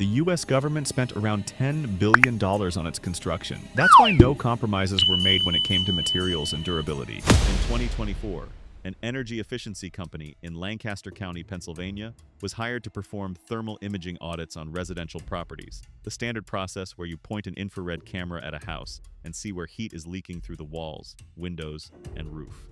the U.S. government spent around $10 billion on its construction. That's why no compromises were made when it came to materials and durability. In 2024, an energy efficiency company in Lancaster County, Pennsylvania, was hired to perform thermal imaging audits on residential properties, the standard process where you point an infrared camera at a house and see where heat is leaking through the walls, windows, and roof.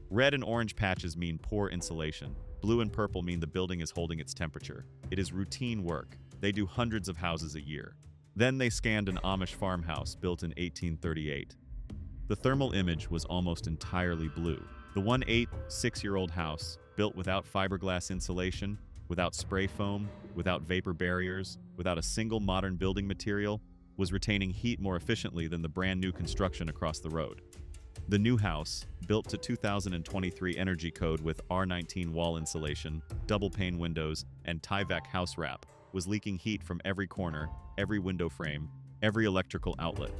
Red and orange patches mean poor insulation. Blue and purple mean the building is holding its temperature. It is routine work. They do hundreds of houses a year. Then they scanned an Amish farmhouse built in 1838. The thermal image was almost entirely blue. The 6-year-old house, built without fiberglass insulation, without spray foam, without vapor barriers, without a single modern building material, was retaining heat more efficiently than the brand new construction across the road. The new house, built to 2023 energy code with R19 wall insulation, double-pane windows, and Tyvek house wrap, was leaking heat from every corner, every window frame, every electrical outlet.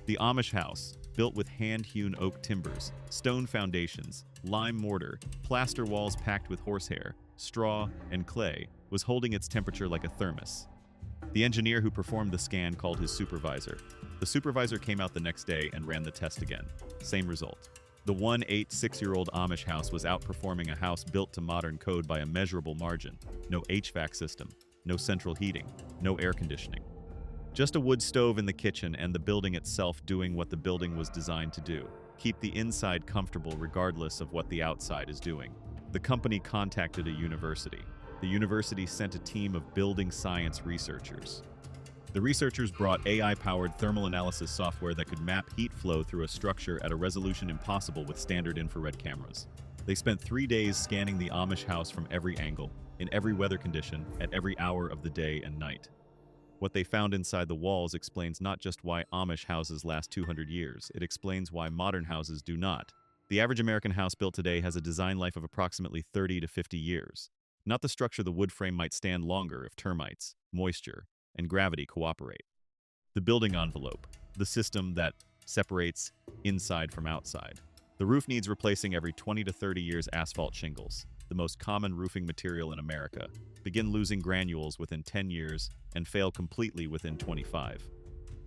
The Amish house, built with hand-hewn oak timbers, stone foundations, lime mortar, plaster walls packed with horsehair, straw, and clay, was holding its temperature like a thermos. The engineer who performed the scan called his supervisor. The supervisor came out the next day and ran the test again. Same result. The 6-year-old Amish house was outperforming a house built to modern code by a measurable margin. No HVAC system, no central heating, no air conditioning. Just a wood stove in the kitchen and the building itself doing what the building was designed to do. Keep the inside comfortable regardless of what the outside is doing. The company contacted a university. The university sent a team of building science researchers. The researchers brought AI-powered thermal analysis software that could map heat flow through a structure at a resolution impossible with standard infrared cameras. They spent 3 days scanning the Amish house from every angle, in every weather condition, at every hour of the day and night. What they found inside the walls explains not just why Amish houses last 200 years, it explains why modern houses do not. The average American house built today has a design life of approximately 30 to 50 years. Not the structure. The wood frame might stand longer if termites, moisture, and gravity cooperate. The building envelope, the system that separates inside from outside. The roof needs replacing every 20 to 30 years. Asphalt shingles, the most common roofing material in America, begin losing granules within 10 years and fail completely within 25.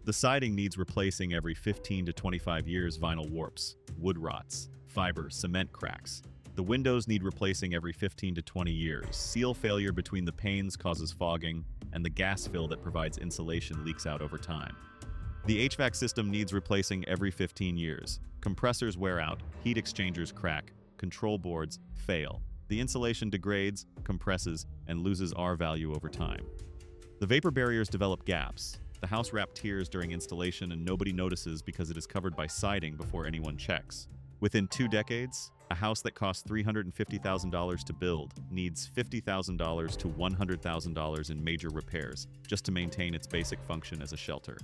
The siding needs replacing every 15 to 25 years. Vinyl warps, wood rots, fiber, cement cracks. The windows need replacing every 15 to 20 years. Seal failure between the panes causes fogging, and the gas fill that provides insulation leaks out over time. The HVAC system needs replacing every 15 years. Compressors wear out, heat exchangers crack, control boards fail. The insulation degrades, compresses, and loses R value over time. The vapor barriers develop gaps. The house wrap tears during installation and nobody notices because it is covered by siding before anyone checks. Within 2 decades, a house that costs $350,000 to build needs $50,000 to $100,000 in major repairs just to maintain its basic function as a shelter.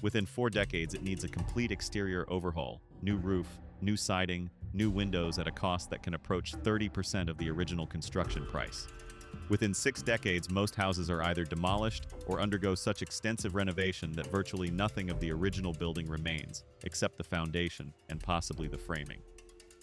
Within 4 decades, it needs a complete exterior overhaul, new roof, new siding, new windows at a cost that can approach 30% of the original construction price. Within 6 decades, most houses are either demolished or undergo such extensive renovation that virtually nothing of the original building remains, except the foundation and possibly the framing.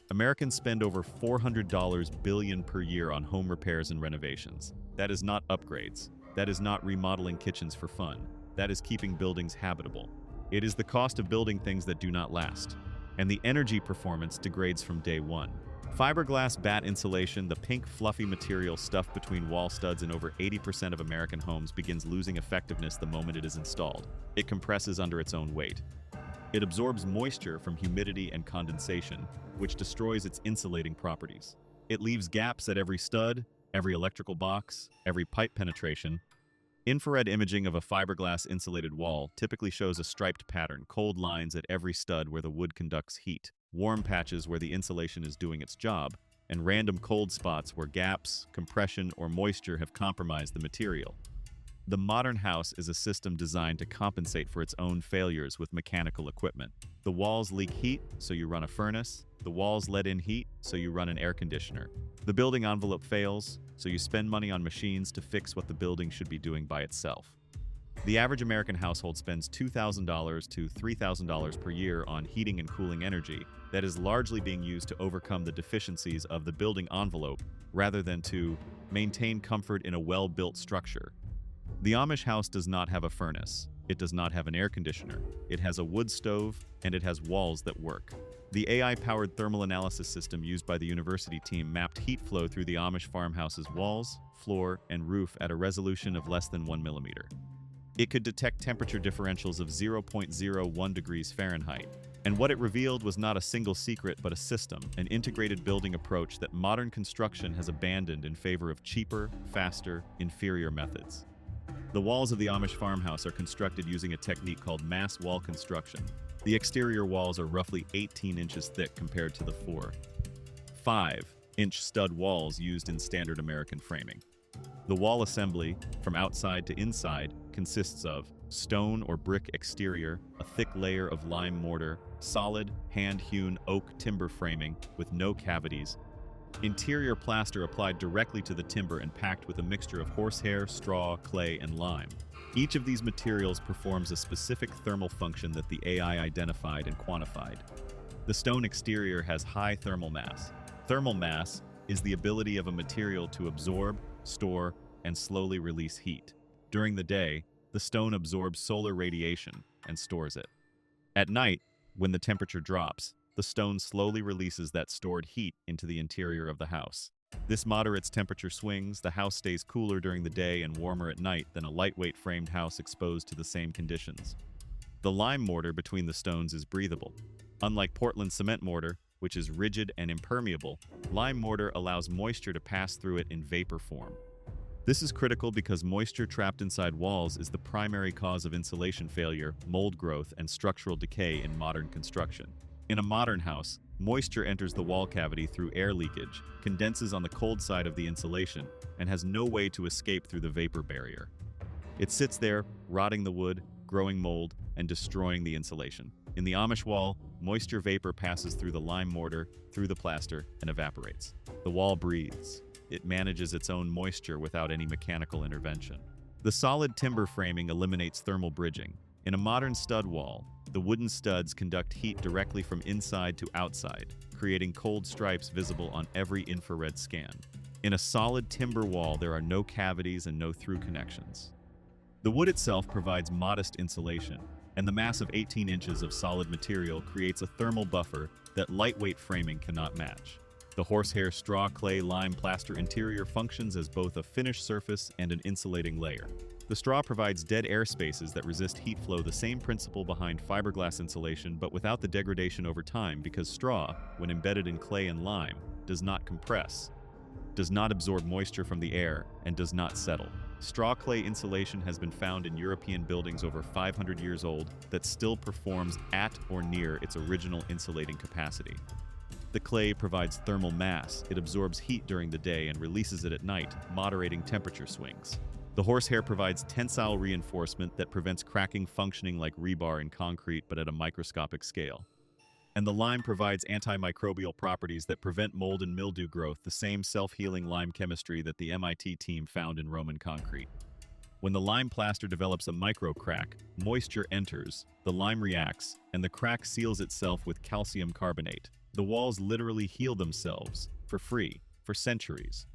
Americans spend over $400 billion per year on home repairs and renovations. That is not upgrades. That is not remodeling kitchens for fun. That is keeping buildings habitable. It is the cost of building things that do not last. And the energy performance degrades from day one. Fiberglass bat insulation, the pink fluffy material stuffed between wall studs in over 80% of American homes, begins losing effectiveness the moment it is installed. It compresses under its own weight. It absorbs moisture from humidity and condensation, which destroys its insulating properties. It leaves gaps at every stud, every electrical box, every pipe penetration. Infrared imaging of a fiberglass insulated wall typically shows a striped pattern, cold lines at every stud where the wood conducts heat, warm patches where the insulation is doing its job, and random cold spots where gaps, compression, or moisture have compromised the material. The modern house is a system designed to compensate for its own failures with mechanical equipment. The walls leak heat, so you run a furnace. The walls let in heat, so you run an air conditioner. The building envelope fails, so you spend money on machines to fix what the building should be doing by itself. The average American household spends $2,000 to $3,000 per year on heating and cooling energy that is largely being used to overcome the deficiencies of the building envelope rather than to maintain comfort in a well-built structure. The Amish house does not have a furnace. It does not have an air conditioner. It has a wood stove, and it has walls that work. The AI-powered thermal analysis system used by the university team mapped heat flow through the Amish farmhouse's walls, floor, and roof at a resolution of less than 1 millimeter. It could detect temperature differentials of 0.01 degrees Fahrenheit, and what it revealed was not a single secret but a system, an integrated building approach that modern construction has abandoned in favor of cheaper, faster, inferior methods. The walls of the Amish farmhouse are constructed using a technique called mass wall construction. The exterior walls are roughly 18 inches thick compared to the 5-inch stud walls used in standard American framing. The wall assembly, from outside to inside, consists of stone or brick exterior, a thick layer of lime mortar, solid, hand-hewn oak timber framing with no cavities, interior plaster applied directly to the timber and packed with a mixture of horsehair, straw, clay, and lime. Each of these materials performs a specific thermal function that the AI identified and quantified. The stone exterior has high thermal mass. Thermal mass is the ability of a material to absorb, store, and slowly release heat. During the day, the stone absorbs solar radiation and stores it. At night, when the temperature drops, the stone slowly releases that stored heat into the interior of the house. This moderates temperature swings. The house stays cooler during the day and warmer at night than a lightweight framed house exposed to the same conditions. The lime mortar between the stones is breathable. Unlike Portland cement mortar, which is rigid and impermeable, lime mortar allows moisture to pass through it in vapor form. This is critical because moisture trapped inside walls is the primary cause of insulation failure, mold growth, and structural decay in modern construction. In a modern house, moisture enters the wall cavity through air leakage, condenses on the cold side of the insulation, and has no way to escape through the vapor barrier. It sits there, rotting the wood, growing mold, and destroying the insulation. In the Amish wall, moisture vapor passes through the lime mortar, through the plaster, and evaporates. The wall breathes. It manages its own moisture without any mechanical intervention. The solid timber framing eliminates thermal bridging. In a modern stud wall, the wooden studs conduct heat directly from inside to outside, creating cold stripes visible on every infrared scan. In a solid timber wall, there are no cavities and no through connections. The wood itself provides modest insulation, and the mass of 18 inches of solid material creates a thermal buffer that lightweight framing cannot match. The horsehair-straw-clay lime plaster interior functions as both a finished surface and an insulating layer. The straw provides dead air spaces that resist heat flow, the same principle behind fiberglass insulation but without the degradation over time, because straw, when embedded in clay and lime, does not compress, does not absorb moisture from the air, and does not settle. Straw clay insulation has been found in European buildings over 500 years old that still performs at or near its original insulating capacity. The clay provides thermal mass. It absorbs heat during the day and releases it at night, moderating temperature swings. The horsehair provides tensile reinforcement that prevents cracking, functioning like rebar in concrete but at a microscopic scale. And the lime provides antimicrobial properties that prevent mold and mildew growth, the same self-healing lime chemistry that the MIT team found in Roman concrete. When the lime plaster develops a micro crack, moisture enters, the lime reacts, and the crack seals itself with calcium carbonate. The walls literally heal themselves, for free, for centuries.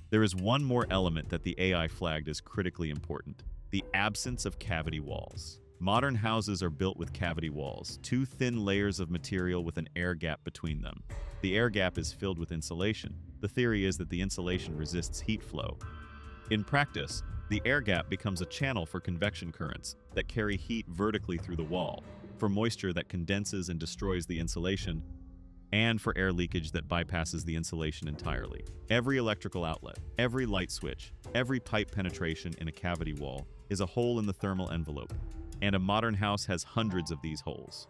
There is one more element that the AI flagged as critically important: the absence of cavity walls. Modern houses are built with cavity walls, two thin layers of material with an air gap between them. The air gap is filled with insulation. The theory is that the insulation resists heat flow. In practice, the air gap becomes a channel for convection currents that carry heat vertically through the wall, for moisture that condenses and destroys the insulation, and for air leakage that bypasses the insulation entirely. Every electrical outlet, every light switch, every pipe penetration in a cavity wall is a hole in the thermal envelope, and a modern house has hundreds of these holes.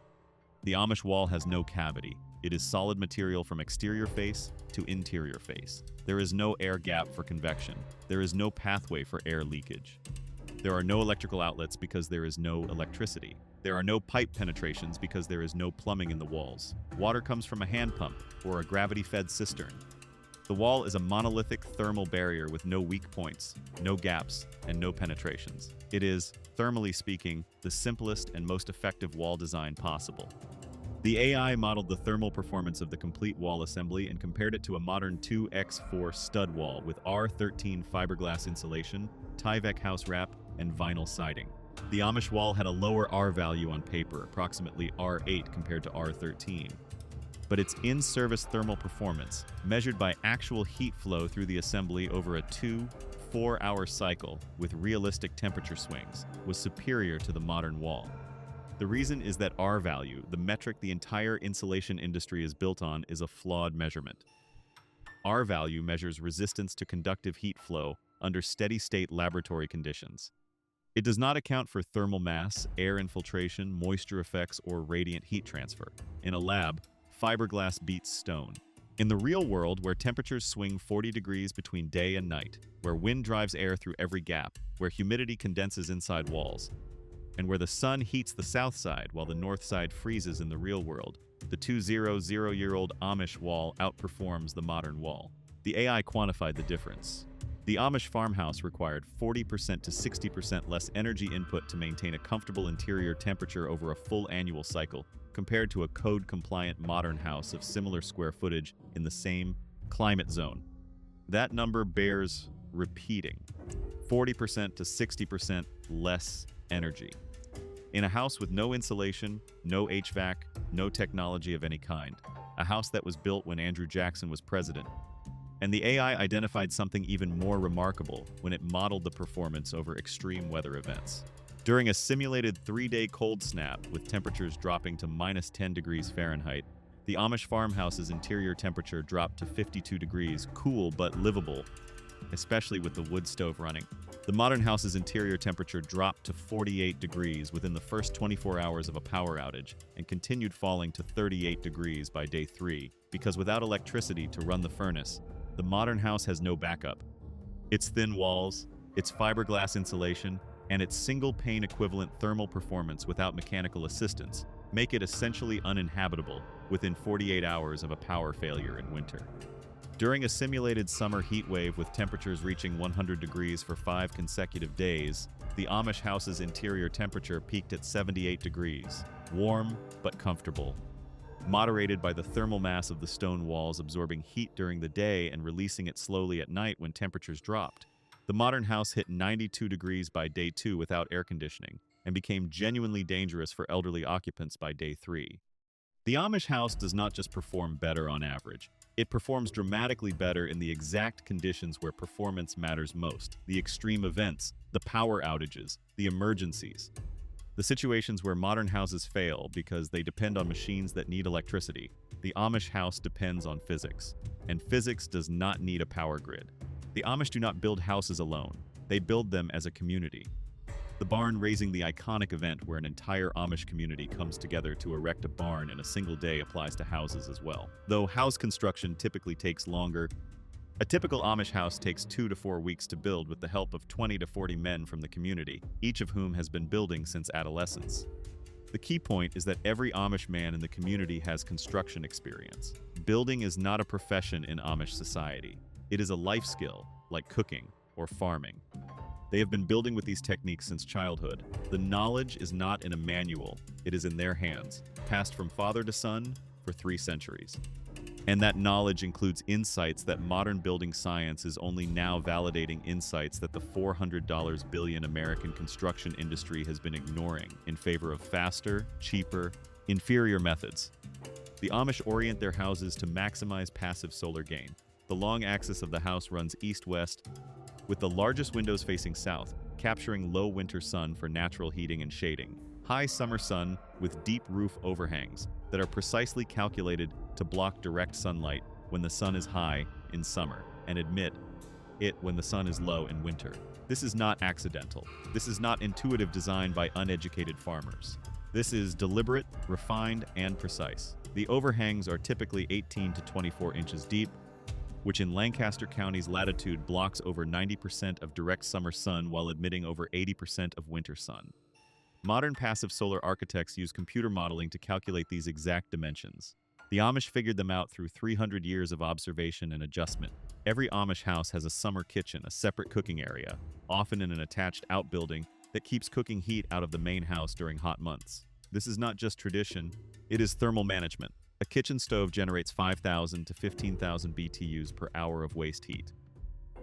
The Amish wall has no cavity. It is solid material from exterior face to interior face. There is no air gap for convection. There is no pathway for air leakage. There are no electrical outlets because there is no electricity. There are no pipe penetrations because there is no plumbing in the walls. Water comes from a hand pump or a gravity-fed cistern. The wall is a monolithic thermal barrier with no weak points, no gaps, and no penetrations. It is, thermally speaking, the simplest and most effective wall design possible. The AI modeled the thermal performance of the complete wall assembly and compared it to a modern 2x4 stud wall with R13 fiberglass insulation, Tyvek house wrap, and vinyl siding. The Amish wall had a lower R value on paper, approximately R8 compared to R13. But its in-service thermal performance, measured by actual heat flow through the assembly over a 2-4-hour cycle with realistic temperature swings, was superior to the modern wall. The reason is that R value, the metric the entire insulation industry is built on, is a flawed measurement. R value measures resistance to conductive heat flow under steady-state laboratory conditions. It does not account for thermal mass, air infiltration, moisture effects, or radiant heat transfer. In a lab, fiberglass beats stone. In the real world, where temperatures swing 40 degrees between day and night, where wind drives air through every gap, where humidity condenses inside walls, and where the sun heats the south side while the north side freezes in the real world, the 200-year-old Amish wall outperforms the modern wall. The AI quantified the difference. The Amish farmhouse required 40% to 60% less energy input to maintain a comfortable interior temperature over a full annual cycle, compared to a code-compliant modern house of similar square footage in the same climate zone. That number bears repeating: 40% to 60% less energy. In a house with no insulation, no HVAC, no technology of any kind. A house that was built when Andrew Jackson was president. And the AI identified something even more remarkable when it modeled the performance over extreme weather events. During a simulated 3-day cold snap with temperatures dropping to -10 degrees Fahrenheit, the Amish farmhouse's interior temperature dropped to 52 degrees, cool but livable, especially with the wood stove running. The modern house's interior temperature dropped to 48 degrees within the first 24 hours of a power outage and continued falling to 38 degrees by day 3, because without electricity to run the furnace, the modern house has no backup. Its thin walls, its fiberglass insulation, and its single-pane equivalent thermal performance without mechanical assistance make it essentially uninhabitable within 48 hours of a power failure in winter. During a simulated summer heat wave with temperatures reaching 100 degrees for 5 consecutive days, the Amish house's interior temperature peaked at 78 degrees, warm but comfortable, moderated by the thermal mass of the stone walls absorbing heat during the day and releasing it slowly at night when temperatures dropped. The modern house hit 92 degrees by day 2 without air conditioning and became genuinely dangerous for elderly occupants by day 3. The Amish house does not just perform better on average. It performs dramatically better in the exact conditions where performance matters most: the extreme events, the power outages, the emergencies. The situations where modern houses fail because they depend on machines that need electricity. The Amish house depends on physics, and physics does not need a power grid. The Amish do not build houses alone. They build them as a community. The barn raising, the iconic event where an entire Amish community comes together to erect a barn in a single day, applies to houses as well. Though house construction typically takes longer, a typical Amish house takes 2 to 4 weeks to build with the help of 20 to 40 men from the community, each of whom has been building since adolescence. The key point is that every Amish man in the community has construction experience. Building is not a profession in Amish society. It is a life skill, like cooking or farming. They have been building with these techniques since childhood. The knowledge is not in a manual, it is in their hands, passed from father to son for 3 centuries. And that knowledge includes insights that modern building science is only now validating, insights that the $400 billion American construction industry has been ignoring in favor of faster, cheaper, inferior methods. The Amish orient their houses to maximize passive solar gain. The long axis of the house runs east-west, with the largest windows facing south, capturing low winter sun for natural heating and shading. High summer sun with deep roof overhangs that are precisely calculated to block direct sunlight when the sun is high in summer and admit it when the sun is low in winter. This is not accidental. This is not intuitive design by uneducated farmers. This is deliberate, refined, and precise. The overhangs are typically 18 to 24 inches deep, which in Lancaster County's latitude blocks over 90% of direct summer sun while admitting over 80% of winter sun. Modern passive solar architects use computer modeling to calculate these exact dimensions. The Amish figured them out through 300 years of observation and adjustment. Every Amish house has a summer kitchen, a separate cooking area, often in an attached outbuilding that keeps cooking heat out of the main house during hot months. This is not just tradition, it is thermal management. A kitchen stove generates 5,000 to 15,000 BTUs per hour of waste heat.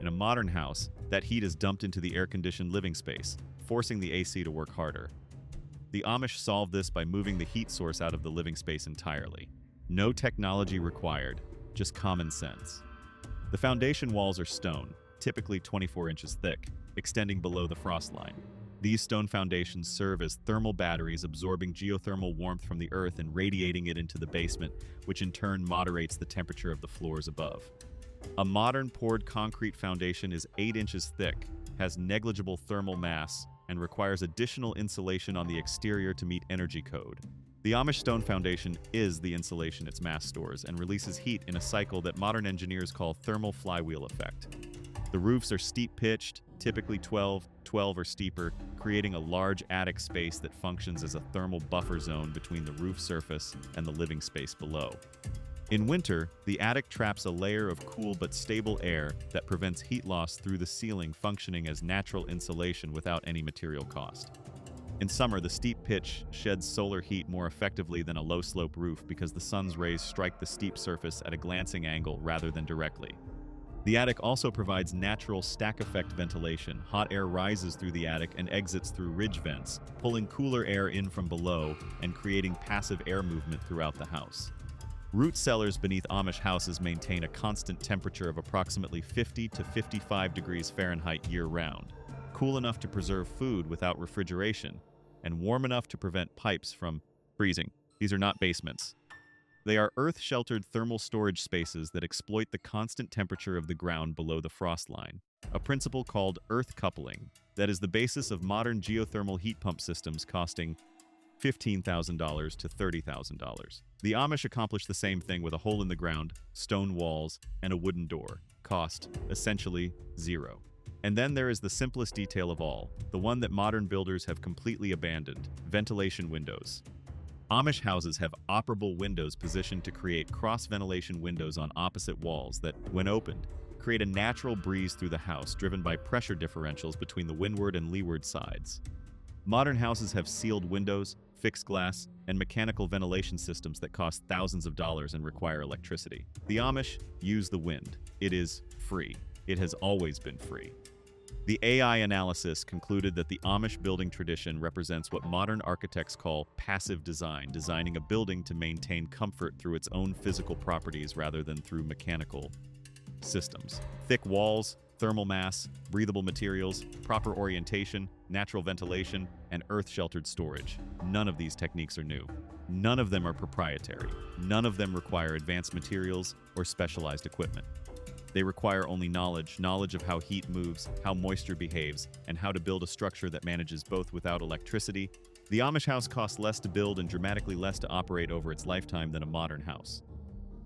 In a modern house, that heat is dumped into the air-conditioned living space, forcing the AC to work harder. The Amish solved this by moving the heat source out of the living space entirely. No technology required, just common sense. The foundation walls are stone, typically 24 inches thick, extending below the frost line. These stone foundations serve as thermal batteries, absorbing geothermal warmth from the earth and radiating it into the basement, which in turn moderates the temperature of the floors above. A modern poured concrete foundation is 8 inches thick, has negligible thermal mass, and requires additional insulation on the exterior to meet energy code. The Amish stone foundation is the insulation its mass stores and releases heat in a cycle that modern engineers call thermal flywheel effect. The roofs are steep-pitched, typically 12 or steeper, creating a large attic space that functions as a thermal buffer zone between the roof surface and the living space below. In winter, the attic traps a layer of cool but stable air that prevents heat loss through the ceiling, functioning as natural insulation without any material cost. In summer, the steep pitch sheds solar heat more effectively than a low-slope roof because the sun's rays strike the steep surface at a glancing angle rather than directly. The attic also provides natural stack-effect ventilation. Hot air rises through the attic and exits through ridge vents, pulling cooler air in from below and creating passive air movement throughout the house. Root cellars beneath Amish houses maintain a constant temperature of approximately 50 to 55 degrees Fahrenheit year-round, cool enough to preserve food without refrigeration, and warm enough to prevent pipes from freezing. These are not basements. They are earth-sheltered thermal storage spaces that exploit the constant temperature of the ground below the frost line, a principle called earth coupling that is the basis of modern geothermal heat pump systems costing $15,000 to $30,000. The Amish accomplished the same thing with a hole in the ground, stone walls, and a wooden door. Cost, essentially, zero. And then there is the simplest detail of all, the one that modern builders have completely abandoned: ventilation windows. Amish houses have operable windows positioned to create cross-ventilation windows on opposite walls that, when opened, create a natural breeze through the house driven by pressure differentials between the windward and leeward sides. Modern houses have sealed windows, fixed glass, and mechanical ventilation systems that cost thousands of dollars and require electricity. The Amish use the wind. It is free. It has always been free. The AI analysis concluded that the Amish building tradition represents what modern architects call passive design, designing a building to maintain comfort through its own physical properties rather than through mechanical systems. Thick walls, thermal mass, breathable materials, proper orientation, natural ventilation, and earth-sheltered storage. None of these techniques are new. None of them are proprietary. None of them require advanced materials or specialized equipment. They require only knowledge of how heat moves, how moisture behaves, and how to build a structure that manages both without electricity. The Amish house costs less to build and dramatically less to operate over its lifetime than a modern house.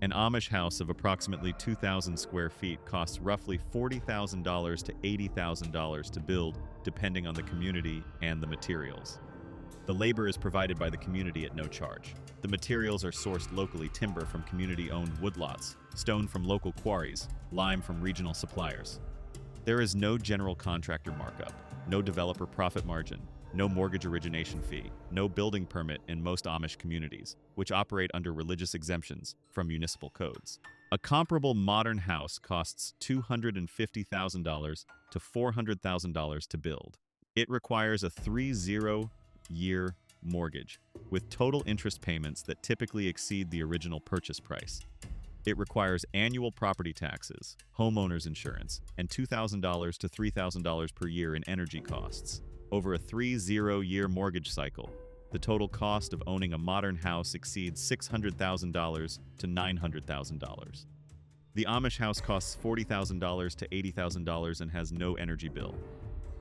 An Amish house of approximately 2,000 square feet costs roughly $40,000 to $80,000 to build, depending on the community and the materials. The labor is provided by the community at no charge. The materials are sourced locally: timber from community-owned woodlots, stone from local quarries, lime from regional suppliers. There is no general contractor markup, no developer profit margin, no mortgage origination fee, no building permit in most Amish communities, which operate under religious exemptions from municipal codes. A comparable modern house costs $250,000 to $400,000 to build. It requires a 30-year mortgage, with total interest payments that typically exceed the original purchase price. It requires annual property taxes, homeowners insurance, and $2,000 to $3,000 per year in energy costs. Over a 30-year mortgage cycle, the total cost of owning a modern house exceeds $600,000 to $900,000. The Amish house costs $40,000 to $80,000 and has no energy bill.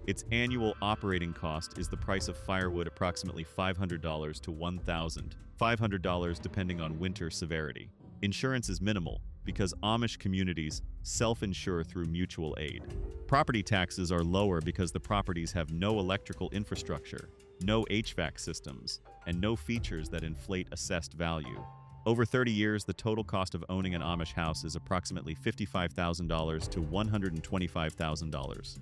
Its annual operating cost is the price of firewood, approximately $500 to $1,500 depending on winter severity. Insurance is minimal because Amish communities self-insure through mutual aid. Property taxes are lower because the properties have no electrical infrastructure, no HVAC systems, and no features that inflate assessed value. Over 30 years, the total cost of owning an Amish house is approximately $55,000 to $125,000.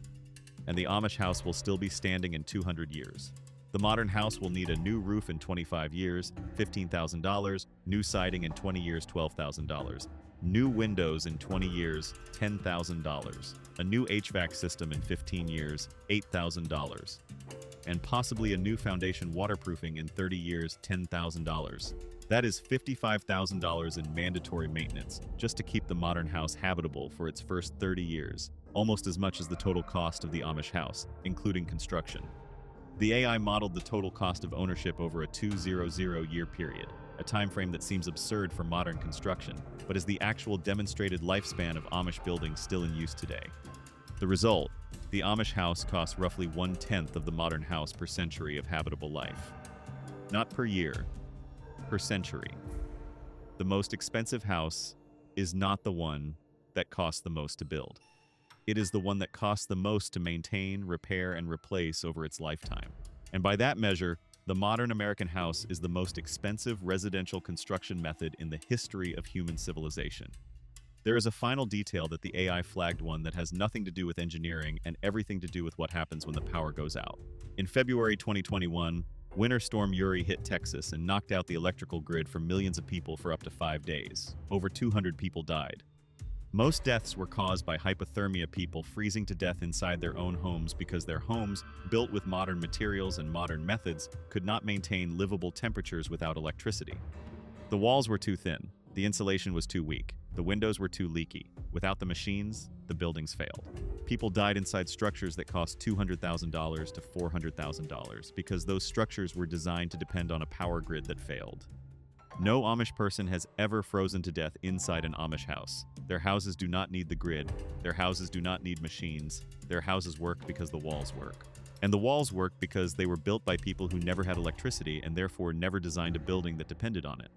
And the Amish house will still be standing in 200 years. The modern house will need a new roof in 25 years, $15,000, new siding in 20 years, $12,000, new windows in 20 years, $10,000, a new HVAC system in 15 years, $8,000, and possibly a new foundation waterproofing in 30 years, $10,000. That is $55,000 in mandatory maintenance just to keep the modern house habitable for its first 30 years, almost as much as the total cost of the Amish house, including construction. The AI modeled the total cost of ownership over a 200-year period, a time frame that seems absurd for modern construction, but is the actual demonstrated lifespan of Amish buildings still in use today. The result, the Amish house costs roughly 1/10 of the modern house per century of habitable life. Not per year, per century. The most expensive house is not the one that costs the most to build. It is the one that costs the most to maintain, repair, and replace over its lifetime. And by that measure, the modern American house is the most expensive residential construction method in the history of human civilization. There is a final detail that the AI flagged, one that has nothing to do with engineering and everything to do with what happens when the power goes out. In February 2021, Winter Storm Uri hit Texas and knocked out the electrical grid for millions of people for up to 5 days. Over 200 people died. Most deaths were caused by hypothermia, people freezing to death inside their own homes because their homes, built with modern materials and modern methods, could not maintain livable temperatures without electricity. The walls were too thin, the insulation was too weak, the windows were too leaky. Without the machines, the buildings failed. People died inside structures that cost $200,000 to $400,000 because those structures were designed to depend on a power grid that failed. No Amish person has ever frozen to death inside an Amish house. Their houses do not need the grid. Their houses do not need machines. Their houses work because the walls work. And the walls work because they were built by people who never had electricity and therefore never designed a building that depended on it.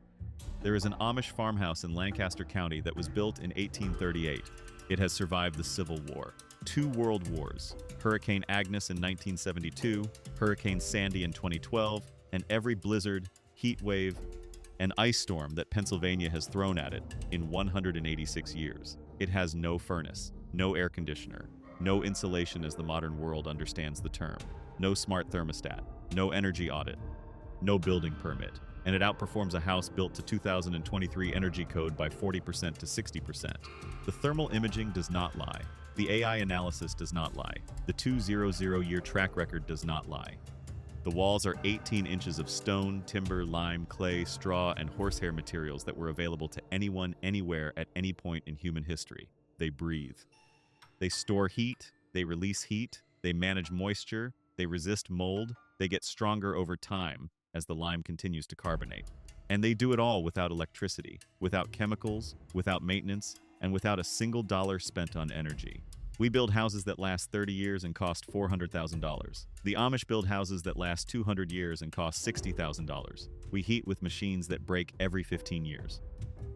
There is an Amish farmhouse in Lancaster County that was built in 1838. It has survived the Civil War, 2 world wars, Hurricane Agnes in 1972, Hurricane Sandy in 2012, and every blizzard, heat wave, and ice storm that Pennsylvania has thrown at it in 186 years. It has no furnace, no air conditioner, no insulation as the modern world understands the term, no smart thermostat, no energy audit, no building permit, and it outperforms a house built to 2023 energy code by 40% to 60%. The thermal imaging does not lie. The AI analysis does not lie. The 200-year track record does not lie. The walls are 18 inches of stone, timber, lime, clay, straw, and horsehair materials that were available to anyone, anywhere, at any point in human history. They breathe. They store heat, they release heat, they manage moisture, they resist mold, they get stronger over time as the lime continues to carbonate. And they do it all without electricity, without chemicals, without maintenance, and without a single dollar spent on energy. We build houses that last 30 years and cost $400,000. The Amish build houses that last 200 years and cost $60,000. We heat with machines that break every 15 years.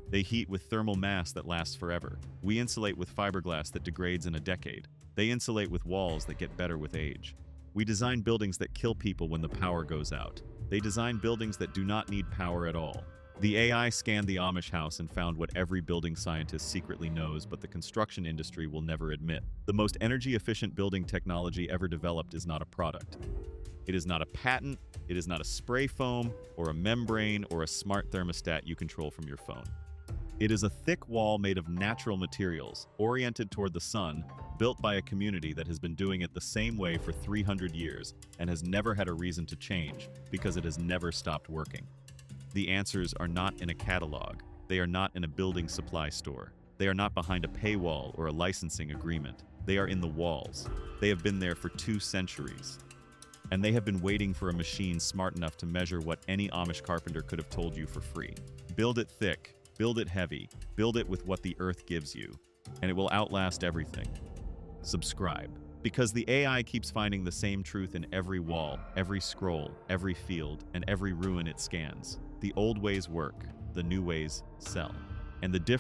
They heat with thermal mass that lasts forever. We insulate with fiberglass that degrades in a decade. They insulate with walls that get better with age. We design buildings that kill people when the power goes out. They design buildings that do not need power at all. The AI scanned the Amish house and found what every building scientist secretly knows, but the construction industry will never admit. The most energy-efficient building technology ever developed is not a product. It is not a patent, it is not a spray foam, or a membrane, or a smart thermostat you control from your phone. It is a thick wall made of natural materials, oriented toward the sun, built by a community that has been doing it the same way for 300 years and has never had a reason to change because it has never stopped working. The answers are not in a catalog. They are not in a building supply store. They are not behind a paywall or a licensing agreement. They are in the walls. They have been there for 2 centuries. And they have been waiting for a machine smart enough to measure what any Amish carpenter could have told you for free. Build it thick, build it heavy, build it with what the earth gives you, and it will outlast everything. Subscribe. Because the AI keeps finding the same truth in every wall, every scroll, every field, and every ruin it scans. The old ways work, the new ways sell. And the difference